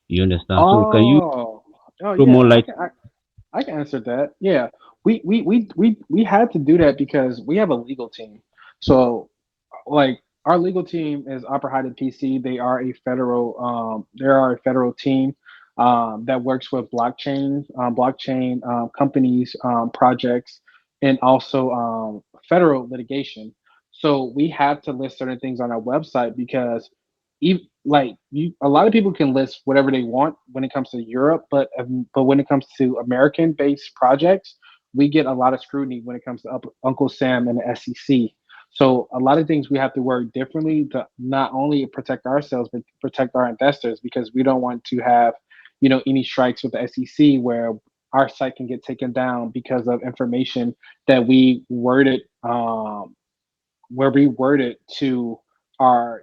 You understand? So can you Oh, oh throw yeah. more light? I can answer that. Yeah, we had to do that because we have a legal team. So, like, our legal team is Upper Hidden PC. They are a federal team that works with blockchain companies, projects and also federal litigation. So we have to list certain things on our website because a lot of people can list whatever they want when it comes to Europe, but when it comes to American-based projects, we get a lot of scrutiny when it comes to Uncle Sam and the SEC. So a lot of things we have to work differently to not only protect ourselves but protect our investors because we don't want to have, any strikes with the SEC where our site can get taken down because of information that we worded to our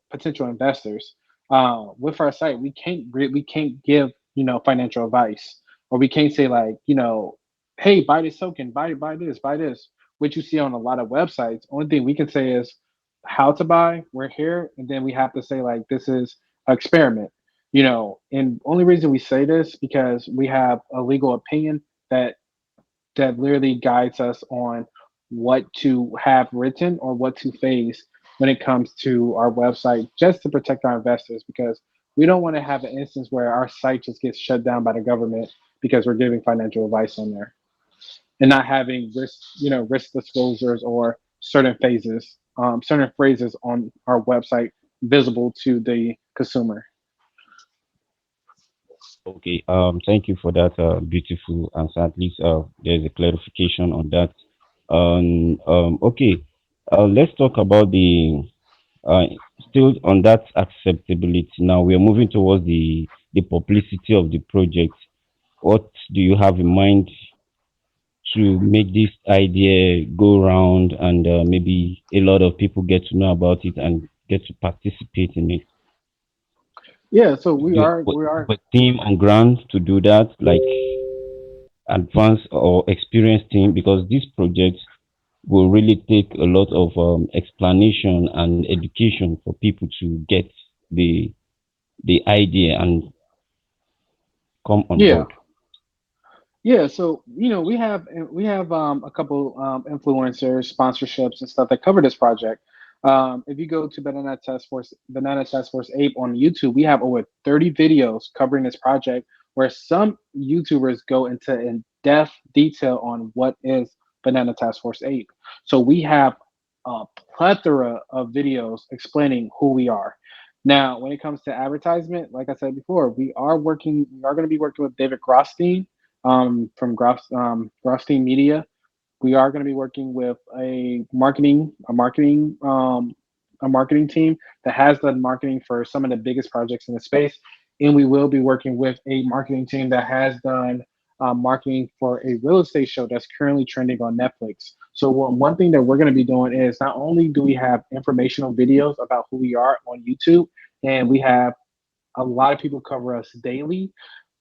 potential investors. With our site we can't give financial advice, or we can't say like, hey, buy this token, buy this, which you see on a lot of websites. Only thing we can say is how to buy, we're here, and then we have to say like this is an experiment. And only reason we say this because we have a legal opinion that literally guides us on what to have written or what to phase when it comes to our website, just to protect our investors, because we don't want to have an instance where our site just gets shut down by the government because we're giving financial advice on there and not having risk disclosures or certain phrases on our website visible to the consumer. Okay. Thank you for that beautiful answer. At least there's a clarification on that. Okay. Let's talk about the uh, still on that acceptability. Now we are moving towards the publicity of the project. What do you have in mind to make this idea go round and maybe a lot of people get to know about it and get to participate in it? Yeah, so Do you have a team on ground to do that, like advanced or experienced team? Because this project will really take a lot of explanation and education for people to get the idea and come on yeah. board. Yeah, so we have a couple influencers, sponsorships, and stuff that cover this project. If you go to Banana Task Force Ape on YouTube, we have over 30 videos covering this project, where some YouTubers go into in depth detail on what is Banana Task Force Ape. So we have a plethora of videos explaining who we are. Now, when it comes to advertisement, like I said before, we are going to be working with David Grosstein from Grosstein Media. We are going to be working with a marketing team that has done marketing for some of the biggest projects in the space, and we will be working with a marketing team that has done marketing for a real estate show that's currently trending on Netflix. So one thing that we're going to be doing is not only do we have informational videos about who we are on YouTube, and we have a lot of people cover us daily,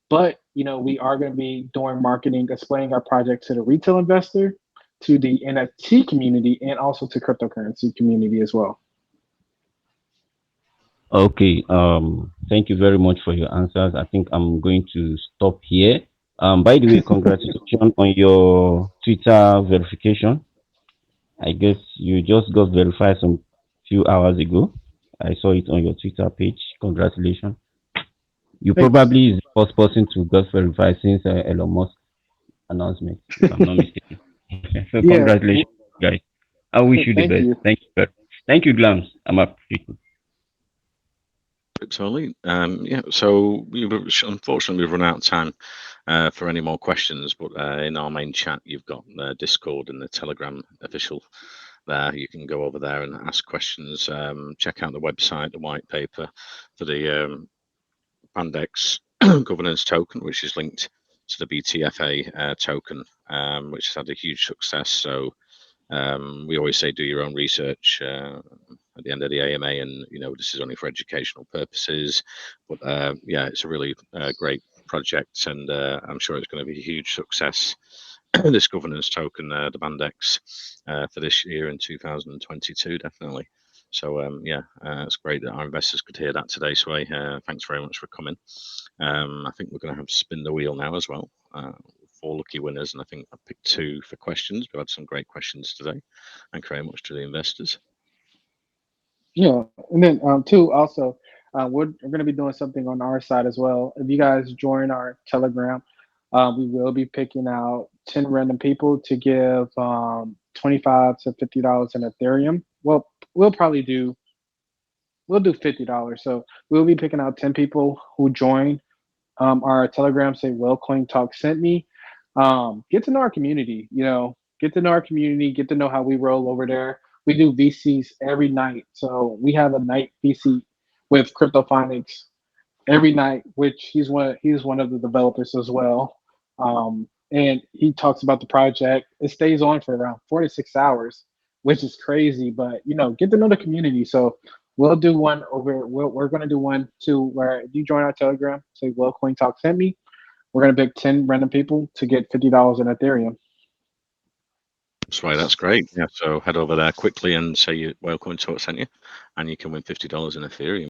but we are going to be doing marketing, explaining our project to the retail investor, to the NFT community, and also to cryptocurrency community as well. Okay. Thank you very much for your answers. I think I'm going to stop here. By the way, congratulations on your Twitter verification. I guess you just got verified some few hours ago. I saw it on your Twitter page. Congratulations. You Thanks. probably is the first person to get verified since Elon Musk announcement, if I'm not mistaken. So Yeah. congratulations, guys. I wish you the Thank best. you. Thank you, Glams. I'm appreciating. Totally. Yeah. So unfortunately we've run out of time for any more questions, but in our main chat you've got the Discord and the Telegram official. There, you can go over there and ask questions. Check out the website, the white paper for the Bandex governance token, which is linked to the BTFA token, which has had a huge success. So we always say do your own research at the end of the AMA, and this is only for educational purposes. But yeah, it's a really great project, and I'm sure it's going to be a huge success. This governance token, the Bandex, for this year in 2022, definitely. So yeah, it's great that our investors could hear that today, Sway. Thanks very much for coming. I think we're going to have spin the wheel now as well. Four lucky winners, and I think I picked two for questions. We've had some great questions today. Thank you very much to the investors. Yeah, and then too also, we're going to be doing something on our side as well. If you guys join our Telegram, we will be picking out 10 random people to give 25 to $50 in Ethereum. Well, we'll probably do we'll do $50. So we'll be picking out 10 people who join our Telegram. Say, "Well, Coin Talk sent me." Get to know our community. Get to know our community. Get to know how we roll over there. We do VCs every night, so we have a night VC with CryptoPhonics every night, which he's one of the developers as well. And he talks about the project. It stays on for around 4 to 6 hours, which is crazy. But get to know the community. So we'll do one over. We're going to do one too, where if you join our Telegram, say, "Well, Coin Talk sent me." We're going to pick 10 random people to get $50 in Ethereum. That's right. That's great. Yeah. So head over there quickly and say, "Well, Coin Talk sent you," and you can win $50 in Ethereum.